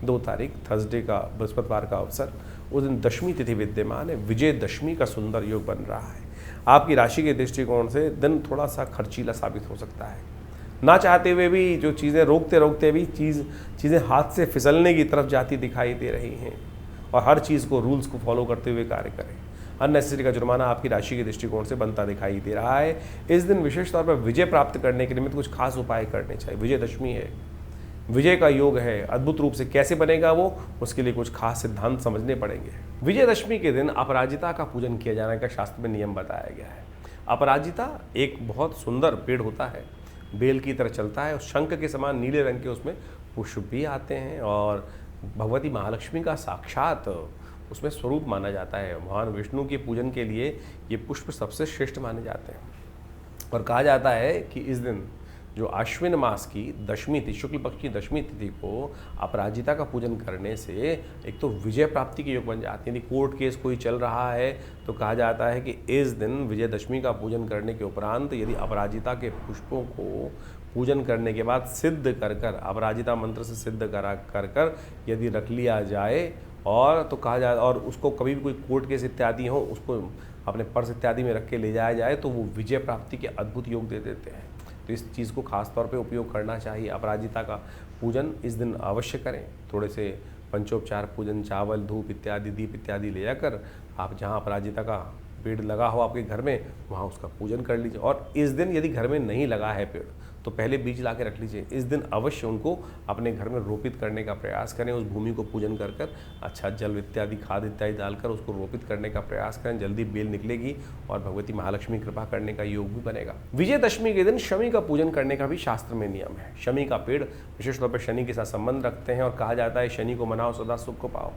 2 तारीख थर्सडे का, बृहस्पतिवार का अवसर, उस दिन दशमी तिथि विद्यमान है। विजय दशमी का सुंदर योग बन रहा है। आपकी राशि के दृष्टिकोण से दिन थोड़ा सा खर्चीला साबित हो सकता है। ना चाहते हुए भी जो चीज़ें रोकते रोकते भी चीज़ें हाथ से फिसलने की तरफ जाती दिखाई दे रही हैं, और हर चीज़ को, रूल्स को फॉलो करते हुए कार्य करें। अननेसेसरी का जुर्माना आपकी राशि के दृष्टिकोण से बनता दिखाई दे रहा है। इस दिन विशेष तौर पर विजय प्राप्त करने के निमित्त कुछ खास उपाय करने चाहिए। विजयदशमी है, विजय का योग है। अद्भुत रूप से कैसे बनेगा वो, उसके लिए कुछ खास सिद्धांत समझने पड़ेंगे। विजयदशमी के दिन अपराजिता का पूजन किया जाने का शास्त्र में नियम बताया गया है। अपराजिता एक बहुत सुंदर पेड़ होता है, बेल की तरह चलता है, और शंख के समान नीले रंग के उसमें पुष्प भी आते हैं, और भगवती महालक्ष्मी का साक्षात उसमें स्वरूप माना जाता है। भगवान विष्णु के पूजन के लिए ये पुष्प सबसे श्रेष्ठ माने जाते हैं। और कहा जाता है कि इस दिन जो आश्विन मास की दशमी तिथि, शुक्ल पक्ष की दशमी तिथि को अपराजिता का पूजन करने से एक तो विजय प्राप्ति के योग बन जाते हैं। यदि कोर्ट केस कोई चल रहा है तो कहा जाता है कि इस दिन विजयदशमी का पूजन करने के उपरांत यदि अपराजिता के पुष्पों को पूजन करने के बाद सिद्ध कर अपराजिता मंत्र से सिद्ध कर यदि रख लिया जाए, और तो कहा जाए, और उसको कभी भी कोई कोर्ट केस इत्यादि हो, उसको अपने पर्स इत्यादि में रख के ले जाया जाए तो वो विजय प्राप्ति के अद्भुत योग दे देते हैं। तो इस चीज़ को खास तौर पे उपयोग करना चाहिए। अपराजिता का पूजन इस दिन अवश्य करें। थोड़े से पंचोपचार पूजन, चावल, धूप इत्यादि, दीप इत्यादि ले जाकर आप जहाँ अपराजिता का पेड़ लगा हो आपके घर में, वहाँ उसका पूजन कर लीजिए। और इस दिन यदि घर में नहीं लगा है पेड़ तो पहले बीज ला के रख लीजिए। इस दिन अवश्य उनको अपने घर में रोपित करने का प्रयास करें। उस भूमि को पूजन कर अच्छा जल इत्यादि, खाद इत्यादि डालकर उसको रोपित करने का प्रयास करें। जल्दी बेल निकलेगी और भगवती महालक्ष्मी कृपा करने का योग भी बनेगा। विजयदशमी के दिन शमी का पूजन करने का भी शास्त्र में नियम है। शमी का पेड़ विशेष तौर पर शनि के साथ संबंध रखते हैं, और कहा जाता है शनि को मनाओ सदा सुख को पाओ।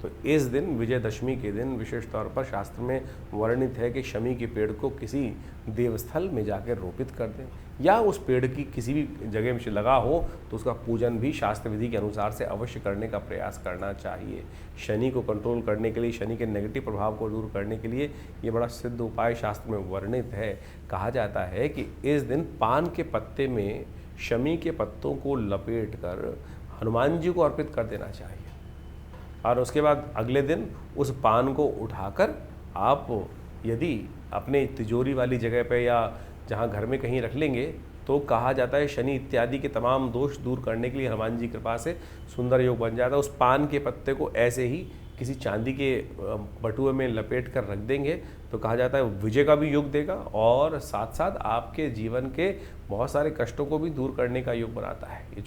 तो इस दिन विजयदशमी के दिन विशेष तौर पर शास्त्र में वर्णित है कि शमी के पेड़ को किसी देवस्थल में जाकर रोपित कर दें, या उस पेड़ की किसी भी जगह में लगा हो तो उसका पूजन भी शास्त्र विधि के अनुसार से अवश्य करने का प्रयास करना चाहिए। शनि को कंट्रोल करने के लिए, शनि के नेगेटिव प्रभाव को दूर करने के लिए ये बड़ा सिद्ध उपाय शास्त्र में वर्णित है। कहा जाता है कि इस दिन पान के पत्ते में शमी के पत्तों को लपेट कर हनुमान जी को अर्पित कर देना चाहिए, और उसके बाद अगले दिन उस पान को उठाकर आप यदि अपने तिजोरी वाली जगह पे या जहाँ घर में कहीं रख लेंगे तो कहा जाता है शनि इत्यादि के तमाम दोष दूर करने के लिए हनुमान जी कृपा से सुंदर योग बन जाता है। उस पान के पत्ते को ऐसे ही किसी चांदी के बटुए में लपेट कर रख देंगे तो कहा जाता है विजय का भी योग देगा, और साथ साथ आपके जीवन के बहुत सारे कष्टों को भी दूर करने का योग बनाता है। ये